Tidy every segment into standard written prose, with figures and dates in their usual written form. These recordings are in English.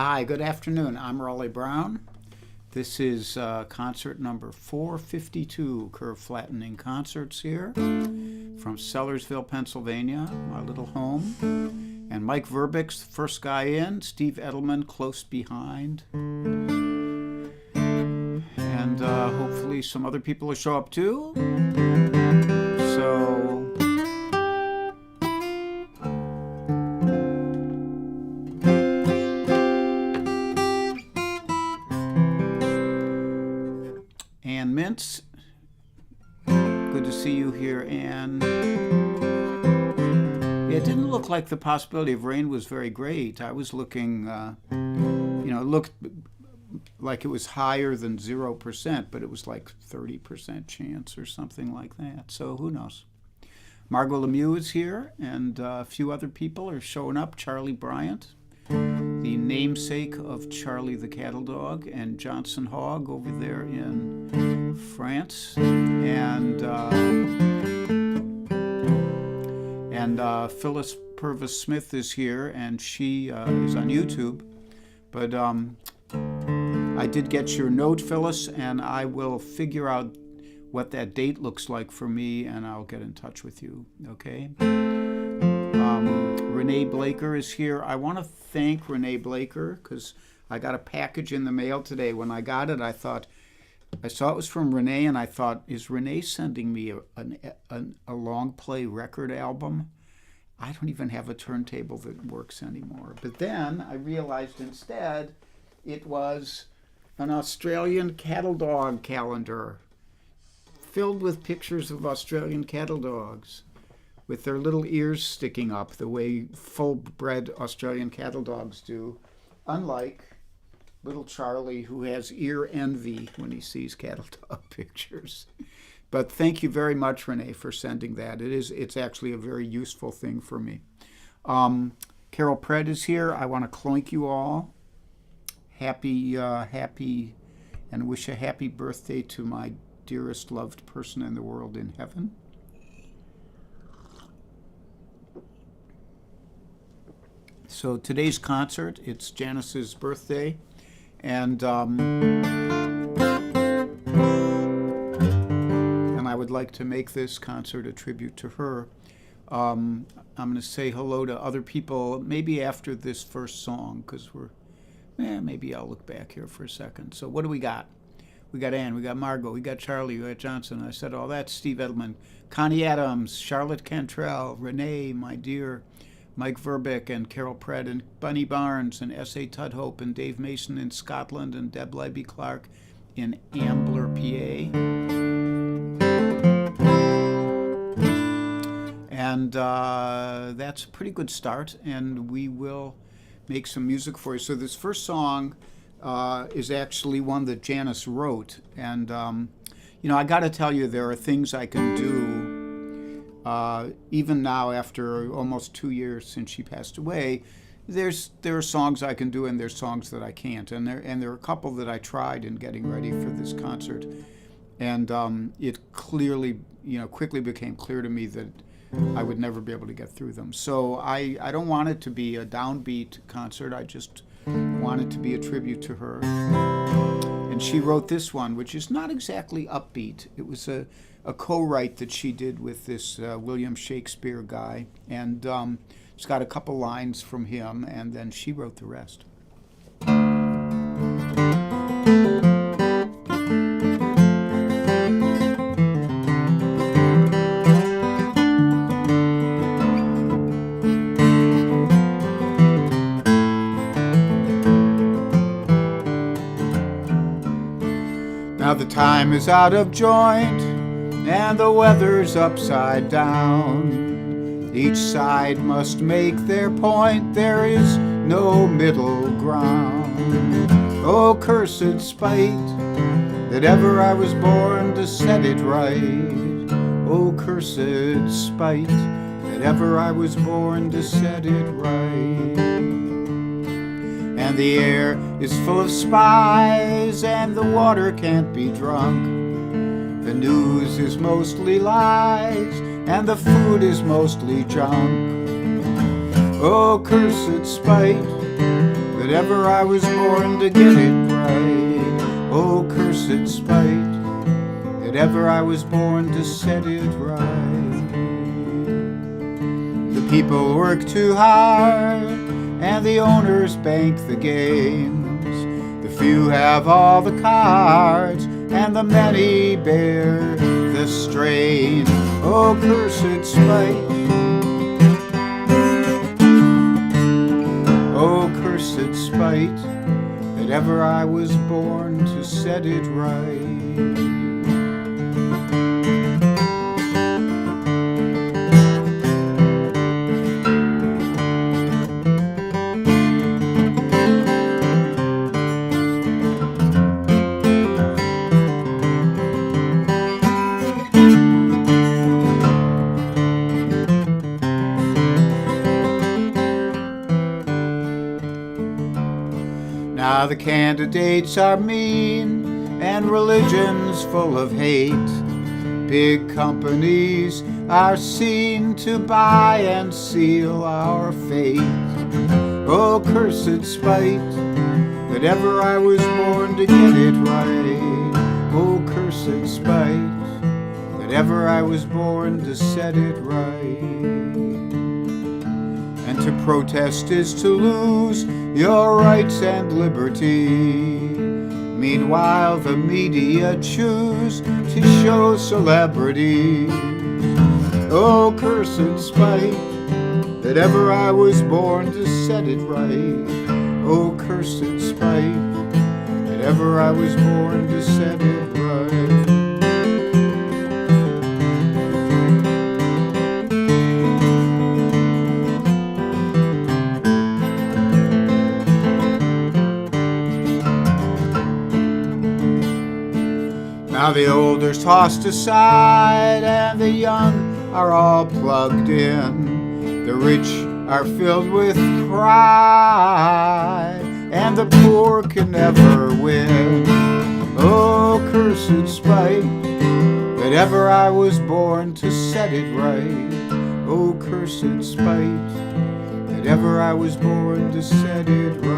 Hi, good afternoon. I'm Raleigh Brown. This is concert number 452, Curve Flattening Concerts here from Sellersville, Pennsylvania, my little home. And Mike Verbeek's the first guy in, Steve Edelman close behind. And hopefully some other people will show up too. So... Ann Mintz, good to see you here, Ann. It didn't look like the possibility of rain was very great. I was looking, it looked like it was higher than 0%, but it was like 30% chance or something like that. So who knows? Margot Lemieux is here, and a few other people are showing up. Charlie Bryant, the namesake of Charlie the Cattle Dog, and Johnson Hogg over there in France, and Phyllis Purvis Smith is here, and she is on YouTube. But I did get your note, Phyllis, and I will figure out what that date looks like for me, and I'll get in touch with you, okay? Renee Blaker is here. I want to thank Renee Blaker because I got a package in the mail today. When I got it, I saw it was from Renee, and I thought, is Renee sending me a long play record album? I don't even have a turntable that works anymore. But then I realized instead it was an Australian cattle dog calendar filled with pictures of Australian cattle dogs with their little ears sticking up the way full-bred Australian cattle dogs do, unlike little Charlie, who has ear envy when he sees cattle dog pictures. But thank you very much, Renee, for sending that. It's actually a very useful thing for me. Carol Pred is here. I want to cloink you all. Happy, and wish a happy birthday to my dearest loved person in the world in heaven. So today's concert, it's Janice's birthday, and I would like to make this concert a tribute to her. I'm going to say hello to other people, maybe after this first song, because maybe I'll look back here for a second. So what do we got? We got Ann, we got Margot, we got Charlie, we got Johnson. I said, oh, that's Steve Edelman. Connie Adams, Charlotte Cantrell, Renee, my dear, Mike Verbeek, and Carol Pred, and Bunny Barnes, and S.A. Tudhope, and Dave Mason in Scotland, and Deb Libby Clark in Ambler, PA. And that's a pretty good start, and we will make some music for you. So this first song is actually one that Janice wrote, and I got to tell you, there are things I can do even now after almost 2 years since she passed away. There are songs I can do, and there's songs that I can't, and there are a couple that I tried in getting ready for this concert, and it clearly, quickly became clear to me that I would never be able to get through them. So I don't want it to be a downbeat concert. I just want it to be a tribute to her. And she wrote this one, which is not exactly upbeat. It was a co-write that she did with this William Shakespeare guy. And it's got a couple lines from him, and then she wrote the rest. Now the time is out of joint, and the weather's upside down. Each side must make their point, there is no middle ground. Oh, cursed spite, that ever I was born to set it right. Oh, cursed spite, that ever I was born to set it right. And the air is full of spies, and the water can't be drunk. The news is mostly lies, and the food is mostly junk. Oh, cursed spite, that ever I was born to get it right. Oh, cursed spite, that ever I was born to set it right. The people work too hard, and the owners bank the games. The few have all the cards, and the many bear the strain. Oh, cursed spite, oh, cursed spite, that ever I was born to set it right. Now the candidates are mean, and religion's full of hate. Big companies are seen to buy and seal our fate. Oh, cursed spite, that ever I was born to get it right. Oh, cursed spite, that ever I was born to set it right. And to protest is to lose your rights and liberty. Meanwhile, the media choose to show celebrity. Oh, cursed spite, that ever I was born to set it right. Oh, cursed spite, that ever I was born to set it right. Now the old are tossed aside, and the young are all plugged in. The rich are filled with pride, and the poor can never win. Oh, cursed spite, that ever I was born to set it right. Oh, cursed spite, that ever I was born to set it right.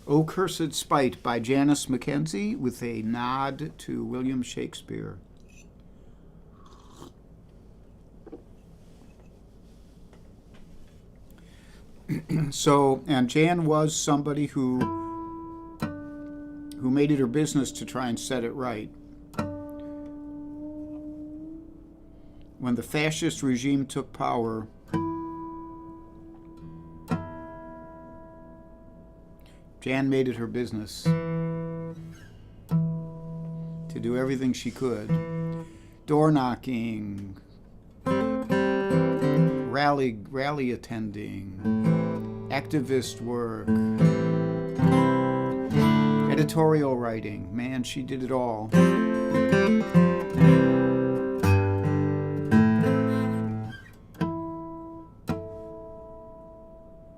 O Cursed Spite by Janice Mackenzie, with a nod to William Shakespeare. So, and Jan was somebody who made it her business to try and set it right. When the fascist regime took power, Jan made it her business to do everything she could. Door knocking, rally attending, activist work, editorial writing. Man, she did it all.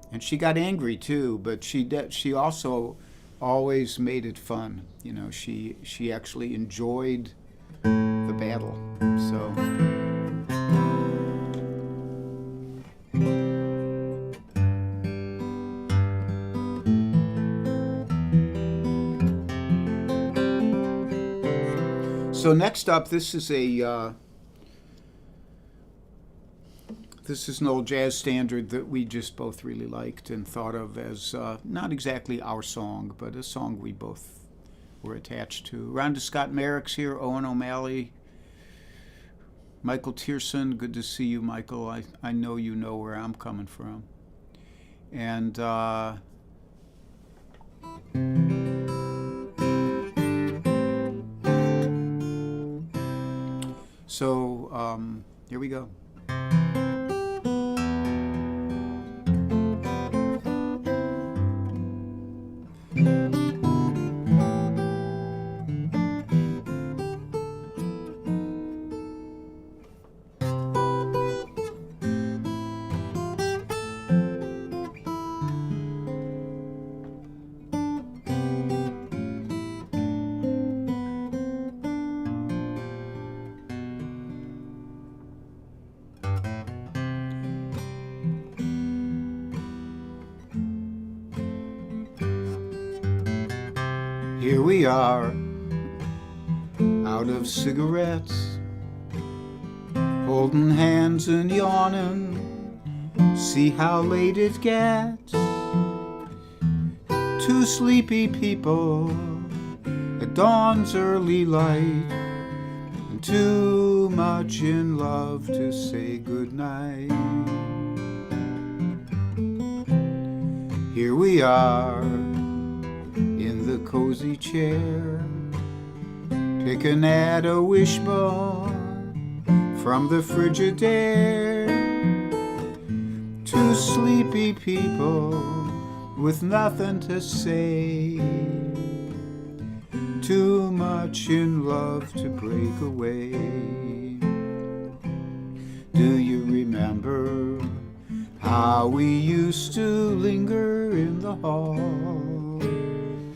And she got angry too, but she also always made it fun. You know, she actually enjoyed the battle. So next up, this is an old jazz standard that we just both really liked and thought of as not exactly our song, but a song we both were attached to. Rhonda Scott Merrick's here, Owen O'Malley, Michael Tierson. Good to see you, Michael. I know you know where I'm coming from. And so here we go. here we are, out of cigarettes, holding hands and yawning. See how late it gets. Two sleepy people at dawn's early light, and too much in love to say goodnight. Here we are in the cozy chair, picking at a wishbone from the Frigidaire. Two sleepy people with nothing to say, too much in love to break away. Do you remember how we used to linger in the hall?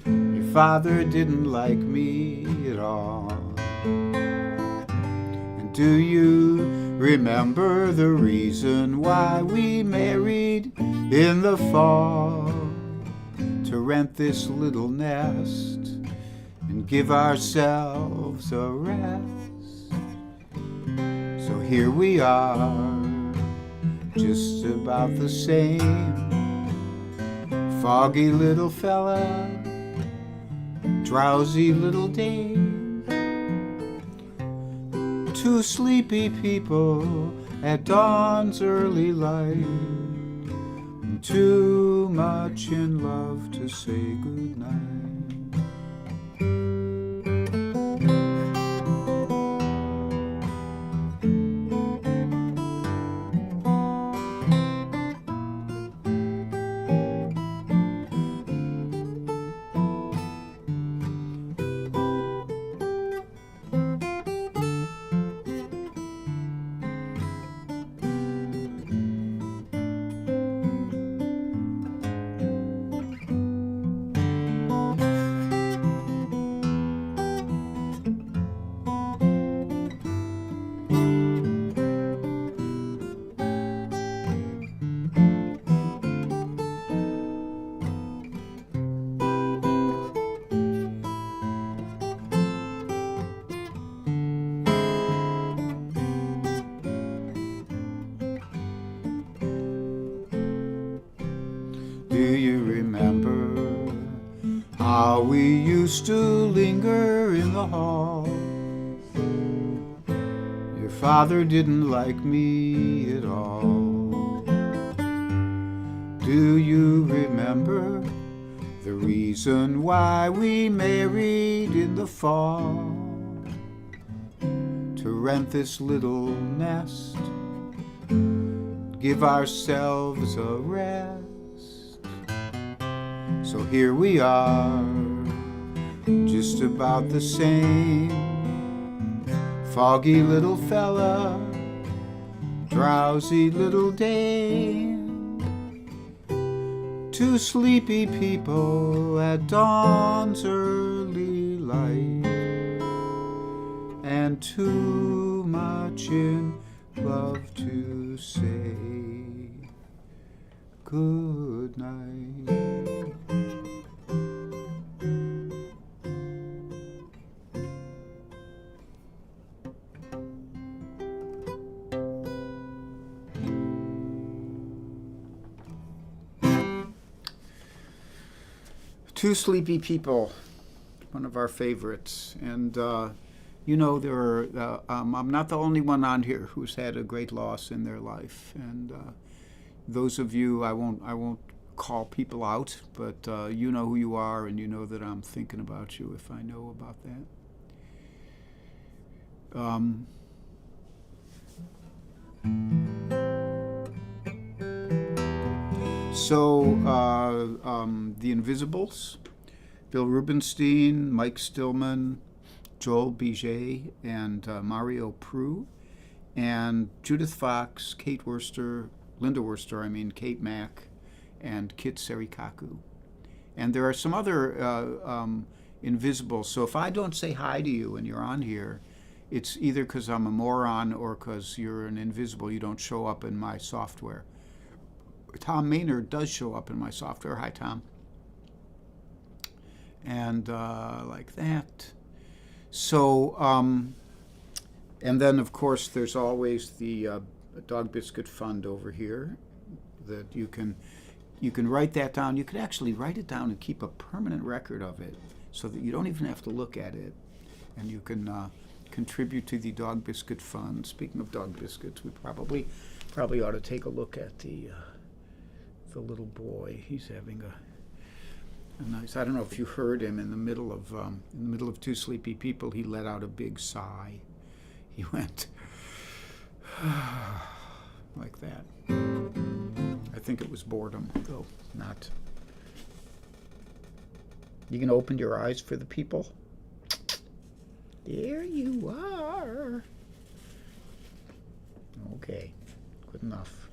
Your father didn't like me at all. And do you remember the reason why we married in the fall? To rent this little nest and give ourselves a rest. So here we are, just about the same. Foggy little fella, drowsy little dame. Two sleepy people at dawn's early light, and too much in love to say goodnight. Do you remember how we used to linger in the hall? Your father didn't like me at all. Do you remember the reason why we married in the fall? To rent this little nest, give ourselves a rest. So here we are, just about the same. Foggy little fella, drowsy little dame. Two sleepy people at dawn's early light, and too much in love to say good night. Two Sleepy People, one of our favorites. And, you know, there are, I'm not the only one on here who's had a great loss in their life. And those of you, I won't call people out, but you know who you are, and you know that I'm thinking about you if I know about that. So, The Invisibles, Bill Rubenstein, Mike Stillman, Joel Biget, and Mario Prue, and Judith Fox, Kate Worster, Linda Worster, Kate Mack, and Kit Serikaku. And there are some other invisibles. So if I don't say hi to you and you're on here, it's either because I'm a moron or because you're an invisible. You don't show up in my software. Tom Maynard does show up in my software. Hi, Tom. and like that. So, and then of course there's always the Dog Biscuit Fund over here that you can write that down. You could actually write it down and keep a permanent record of it so that you don't even have to look at it. And you can contribute to the Dog Biscuit Fund. Speaking of dog biscuits, we probably ought to take a look at the little boy. He's having a nice. I don't know if you heard him in the middle of Two Sleepy People. He let out a big sigh. He went like that. I think it was boredom, though not. You can open your eyes for the people. There you are. Okay, good enough.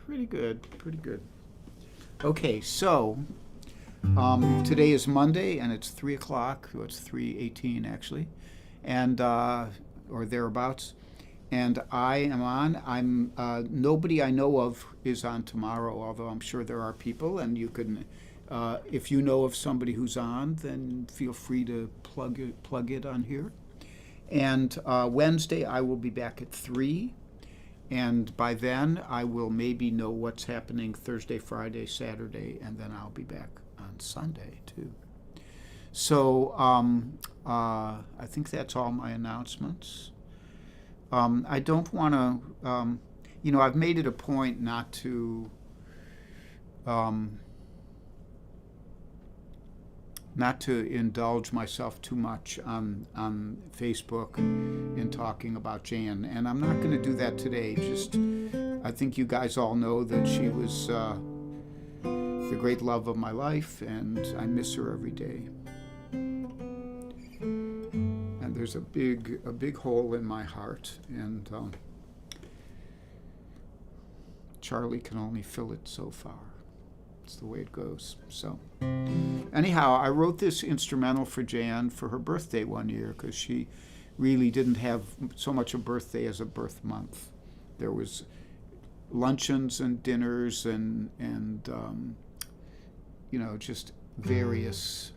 Pretty good, pretty good. Okay, so today is Monday, and it's 3 o'clock. Well, it's 3:18 actually, and or thereabouts. And I am on. I'm nobody I know of is on tomorrow, although I'm sure there are people. And you can, if you know of somebody who's on, then feel free to plug it on here. And Wednesday I will be back at 3, and by then I will maybe know what's happening Thursday, Friday, Saturday, and then I'll be back on Sunday too. So I think that's all my announcements. I don't want to, I've made it a point not to, indulge myself too much on Facebook in talking about Jan, and I'm not going to do that today. I think you guys all know that she was the great love of my life, and I miss her every day. There's a big hole in my heart, and Charlie can only fill it so far. It's the way it goes. So anyhow, I wrote this instrumental for Jan for her birthday one year, because she really didn't have so much a birthday as a birth month. There was luncheons and dinners and just various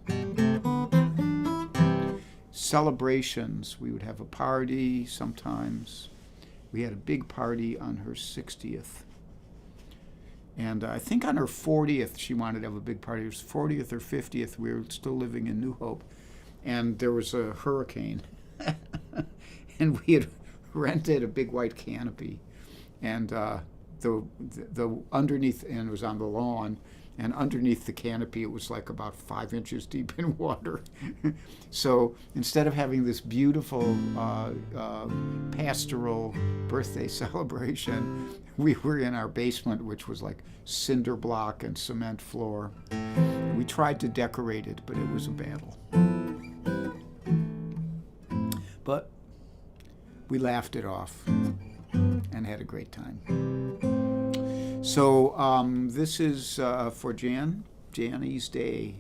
celebrations. We would have a party sometimes. We had a big party on her 60th. And I think on her 40th, she wanted to have a big party. It was 40th or 50th. We were still living in New Hope. And there was a hurricane. And we had rented a big white canopy. And the underneath, and it was on the lawn, and underneath the canopy it was like about 5 inches deep in water. So instead of having this beautiful pastoral birthday celebration, we were in our basement, which was like cinder block and cement floor. We tried to decorate it, but it was a battle. But we laughed it off and had a great time. So this is for Janny's Day.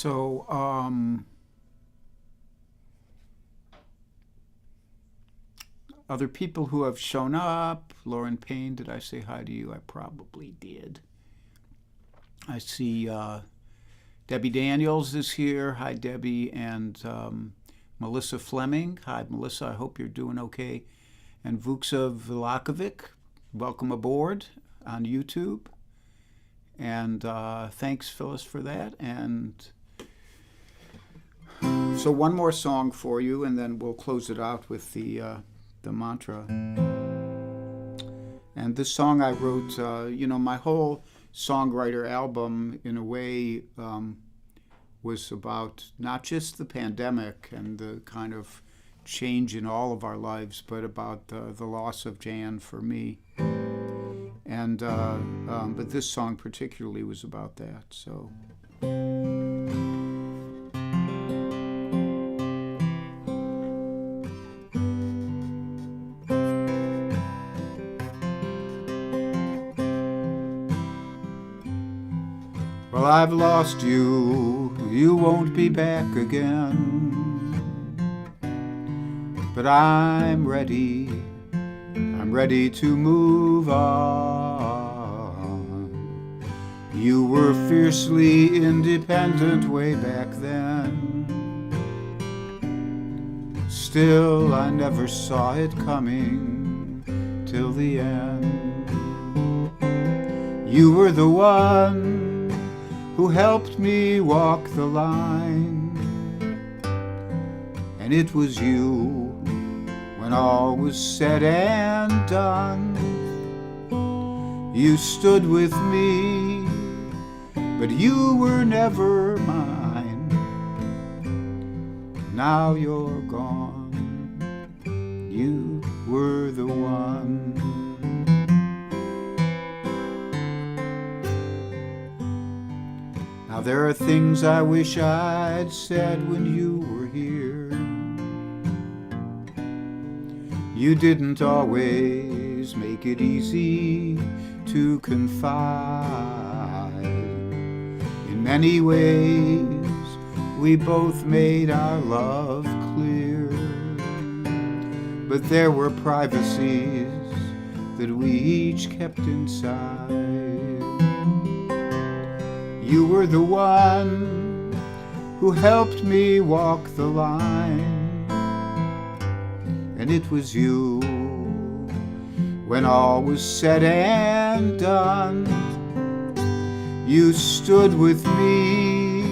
So, other people who have shown up. Lauren Payne, did I say hi to you? I probably did. I see Debbie Daniels is here. Hi, Debbie. And Melissa Fleming. Hi, Melissa. I hope you're doing okay. And Vuksa Vlakovic, welcome aboard on YouTube. And thanks, Phyllis, for that. And so one more song for you, and then we'll close it out with the mantra. And this song I wrote, my whole songwriter album, in a way, was about not just the pandemic and the kind of change in all of our lives, but about the loss of Jan for me. And but this song particularly was about that. So. Well, I've lost you, you won't be back again. But I'm ready to move on. You were fiercely independent way back then. Still, I never saw it coming till the end. You were the one who helped me walk the line, and it was you when all was said and done. You stood with me, but you were never mine. Now you're gone, you were the one. Now there are things I wish I'd said when you were here. You didn't always make it easy to confide. In many ways, we both made our love clear. But there were privacies that we each kept inside. You were the one who helped me walk the line. And it was you when all was said and done. You stood with me,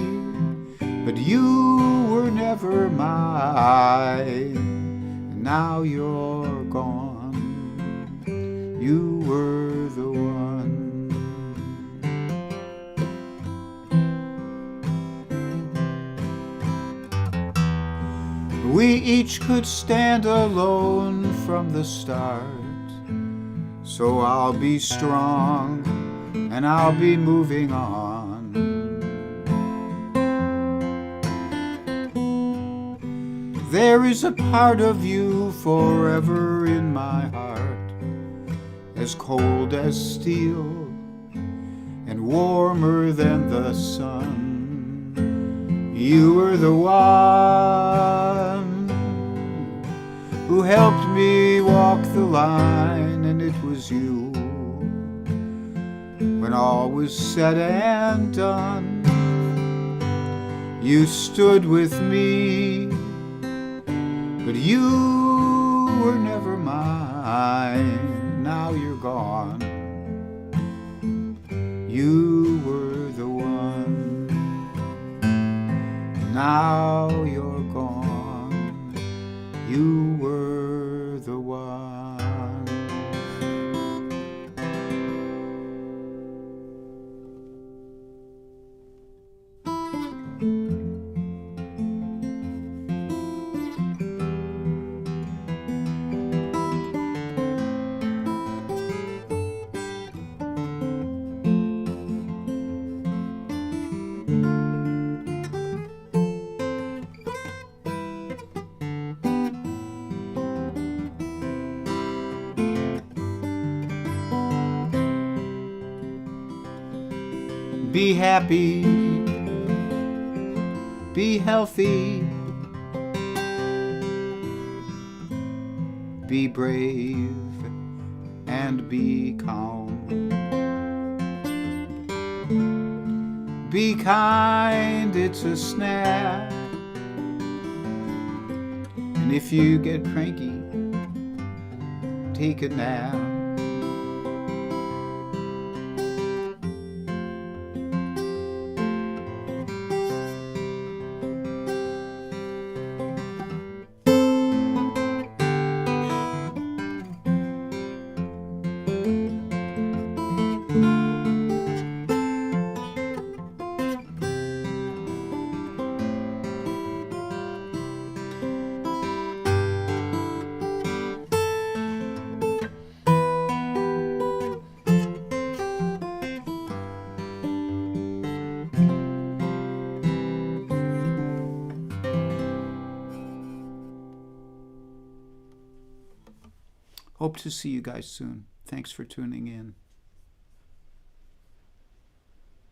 but you were never mine. And now you're gone, you were the one. We each could stand alone from the start. So I'll be strong and I'll be moving on. There is a part of you forever in my heart, as cold as steel and warmer than the sun. You were the one who helped me walk the line, and it was you when all was said and done. You stood with me, but you were never mine. Now you're gone, you were the one. Now you're gone, you were the one. Be happy, Be healthy. Be brave and be calm. Be kind, it's a snare. And if you get cranky, take a nap. Hope to see you guys soon. Thanks for tuning in.